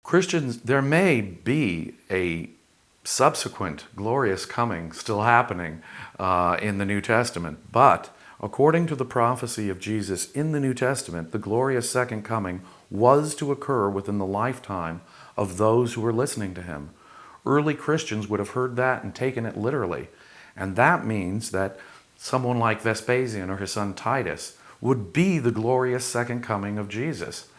Christians, there may be a subsequent glorious coming still happening in the New Testament, but according to the prophecy of Jesus in the New Testament, the glorious second coming was to occur within the lifetime of those who were listening to him. Early Christians would have heard that and taken it literally. And that means that someone like Vespasian or his son Titus would be the glorious second coming of Jesus.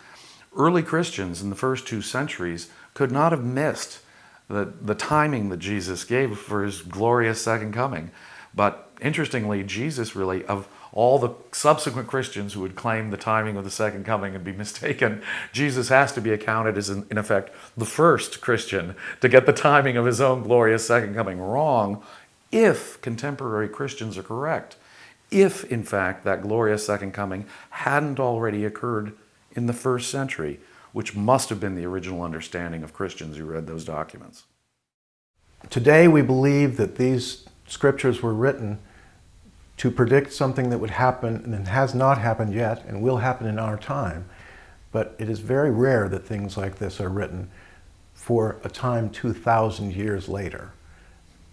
Early Christians in the first 2 centuries could not have missed the timing that Jesus gave for his glorious second coming. But interestingly, Jesus really, of all the subsequent Christians who would claim the timing of the second coming and be mistaken, Jesus has to be accounted as, in effect, the first Christian to get the timing of his own glorious second coming wrong, if contemporary Christians are correct. If, in fact, that glorious second coming hadn't already occurred in the 1st century, which must have been the original understanding of Christians who read those documents. Today we believe that these scriptures were written to predict something that would happen and has not happened yet and will happen in our time. But it is very rare that things like this are written for a time 2,000 years later.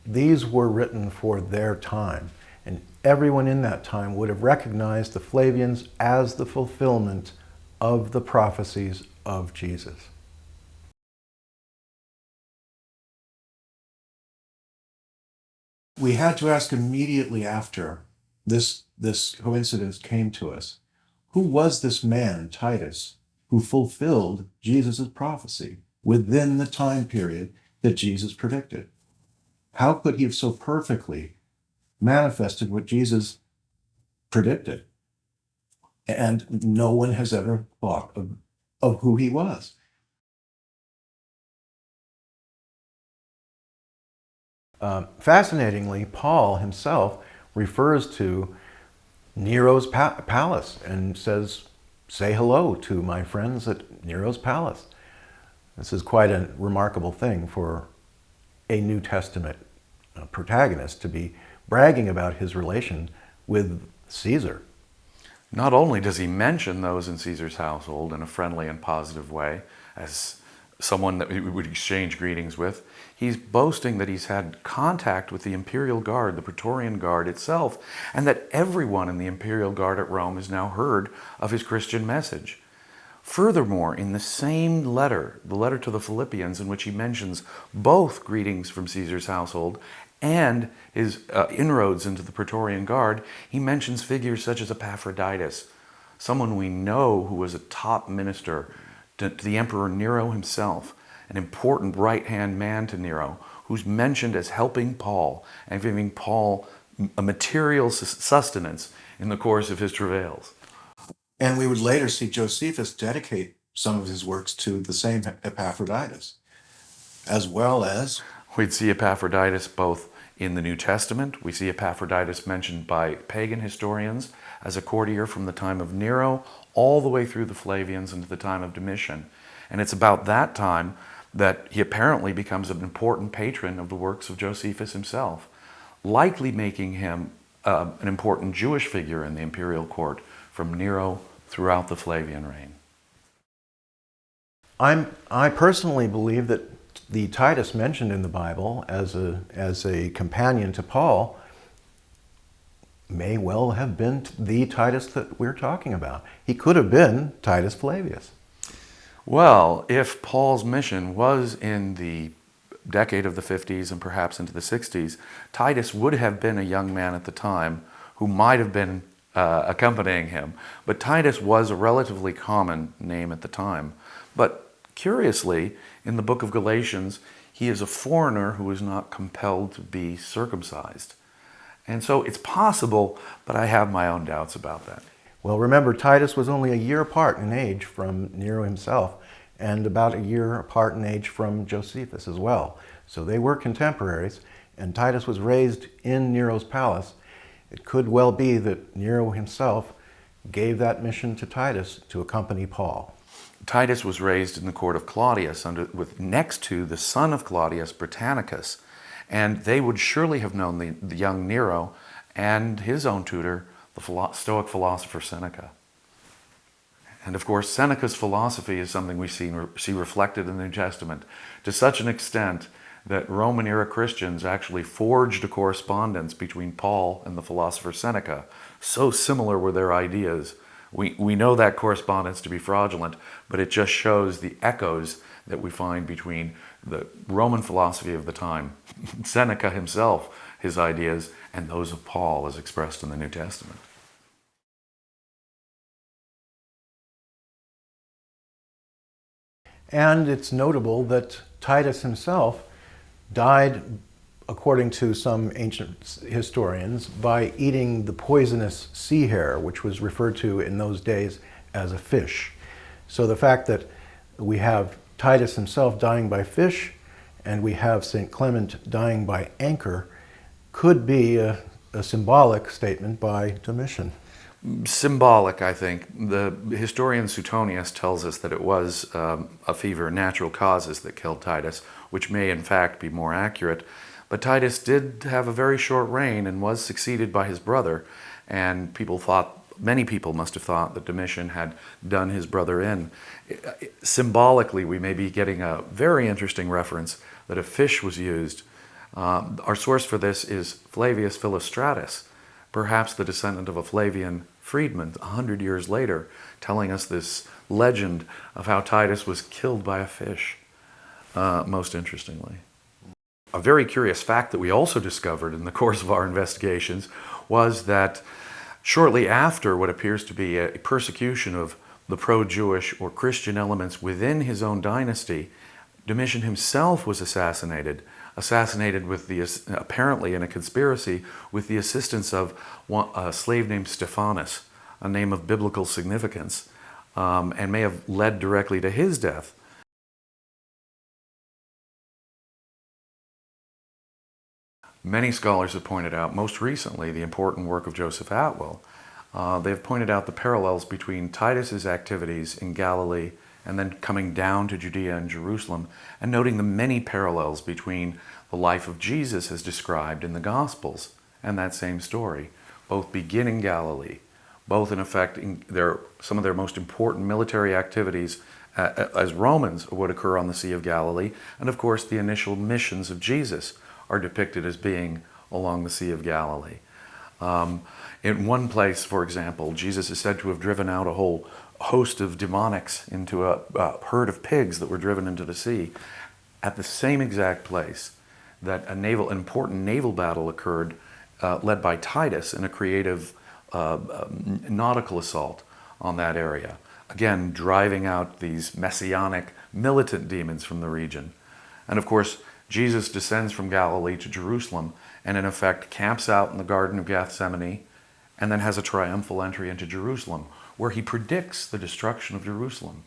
These were written for their time, and everyone in that time would have recognized the Flavians as the fulfillment of the prophecies of Jesus. We had to ask immediately after this coincidence came to us, who was this man, Titus, who fulfilled Jesus' prophecy within the time period that Jesus predicted? How could he have so perfectly manifested what Jesus predicted? And no one has ever thought of who he was. Fascinatingly, Paul himself refers to Nero's palace and says, "Say hello to my friends at Nero's palace." This is quite a remarkable thing for a New Testament protagonist to be bragging about his relation with Caesar. Not only does he mention those in Caesar's household in a friendly and positive way, as someone that we would exchange greetings with, he's boasting that he's had contact with the imperial guard, the Praetorian Guard itself, and that everyone in the imperial guard at Rome has now heard of his Christian message. Furthermore, in the same letter, the letter to the Philippians, in which he mentions both greetings from Caesar's household and his inroads into the Praetorian Guard, he mentions figures such as Epaphroditus, someone we know who was a top minister to the Emperor Nero himself, an important right-hand man to Nero, who's mentioned as helping Paul and giving Paul a material sustenance in the course of his travails. And we would later see Josephus dedicate some of his works to the same Epaphroditus, as well as... We'd see Epaphroditus both in the New Testament. We see Epaphroditus mentioned by pagan historians as a courtier from the time of Nero all the way through the Flavians into the time of Domitian. And it's about that time that he apparently becomes an important patron of the works of Josephus himself, likely making him an important Jewish figure in the imperial court from Nero throughout the Flavian reign. I personally believe that the Titus mentioned in the Bible as a companion to Paul may well have been the Titus that we're talking about. He could have been Titus Flavius. Well, if Paul's mission was in the decade of the 50s and perhaps into the 60s, Titus would have been a young man at the time who might have been accompanying him. But Titus was a relatively common name at the time. But curiously, in the book of Galatians, he is a foreigner who is not compelled to be circumcised. And so it's possible, but I have my own doubts about that. Well, remember, Titus was only a year apart in age from Nero himself, and about a year apart in age from Josephus as well. So they were contemporaries, and Titus was raised in Nero's palace. It could well be that Nero himself gave that mission to Titus to accompany Paul. Titus was raised in the court of Claudius next to the son of Claudius, Britannicus, and they would surely have known the young Nero and his own tutor, the Stoic philosopher Seneca. And of course, Seneca's philosophy is something we see reflected in the New Testament to such an extent that Roman-era Christians actually forged a correspondence between Paul and the philosopher Seneca. So similar were their ideas. We know that correspondence to be fraudulent, but it just shows the echoes that we find between the Roman philosophy of the time, Seneca himself, his ideas, and those of Paul as expressed in the New Testament. And it's notable that Titus himself died, according to some ancient historians, by eating the poisonous sea hare, which was referred to in those days as a fish. So the fact that we have Titus himself dying by fish and we have St. Clement dying by anchor could be a symbolic statement by Domitian. Symbolic, I think. The historian Suetonius tells us that it was a fever, natural causes that killed Titus, which may in fact be more accurate. But Titus did have a very short reign and was succeeded by his brother, and many people must have thought that Domitian had done his brother in. Symbolically, we may be getting a very interesting reference that a fish was used. Our source for this is Flavius Philostratus, perhaps the descendant of a Flavian freedman 100 years later, telling us this legend of how Titus was killed by a fish, most interestingly. A very curious fact that we also discovered in the course of our investigations was that shortly after what appears to be a persecution of the pro-Jewish or Christian elements within his own dynasty, Domitian himself was assassinated with apparently in a conspiracy with the assistance of a slave named Stephanus, a name of biblical significance, and may have led directly to his death. Many scholars have pointed out, most recently, the important work of Joseph Atwill. They have pointed out the parallels between Titus's activities in Galilee and then coming down to Judea and Jerusalem, and noting the many parallels between the life of Jesus as described in the Gospels and that same story. Both begin in Galilee, both in effect some of their most important military activities as Romans would occur on the Sea of Galilee, and of course the initial missions of Jesus are depicted as being along the Sea of Galilee. In one place, for example, Jesus is said to have driven out a whole host of demonics into a herd of pigs that were driven into the sea. At the same exact place that an important naval battle occurred, led by Titus in a creative nautical assault on that area. Again, driving out these messianic militant demons from the region. And of course, Jesus descends from Galilee to Jerusalem and in effect camps out in the Garden of Gethsemane and then has a triumphal entry into Jerusalem where he predicts the destruction of Jerusalem.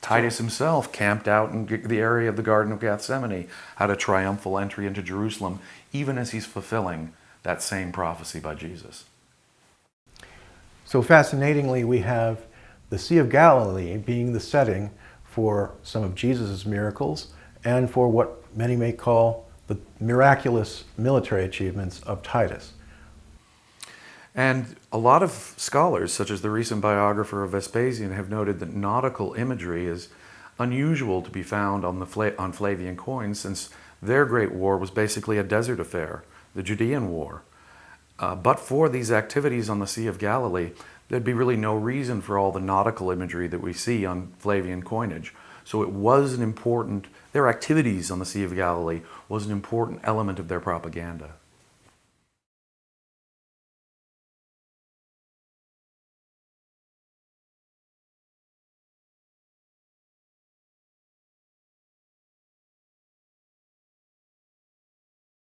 Titus himself camped out in the area of the Garden of Gethsemane, had a triumphal entry into Jerusalem, even as he's fulfilling that same prophecy by Jesus. So fascinatingly, we have the Sea of Galilee being the setting for some of Jesus' miracles and for what many may call the miraculous military achievements of Titus. And a lot of scholars, such as the recent biographer of Vespasian, have noted that nautical imagery is unusual to be found on Flavian coins, since their great war was basically a desert affair, the Judean War. But for these activities on the Sea of Galilee, there'd be really no reason for all the nautical imagery that we see on Flavian coinage. So it was their activities on the Sea of Galilee was an important element of their propaganda.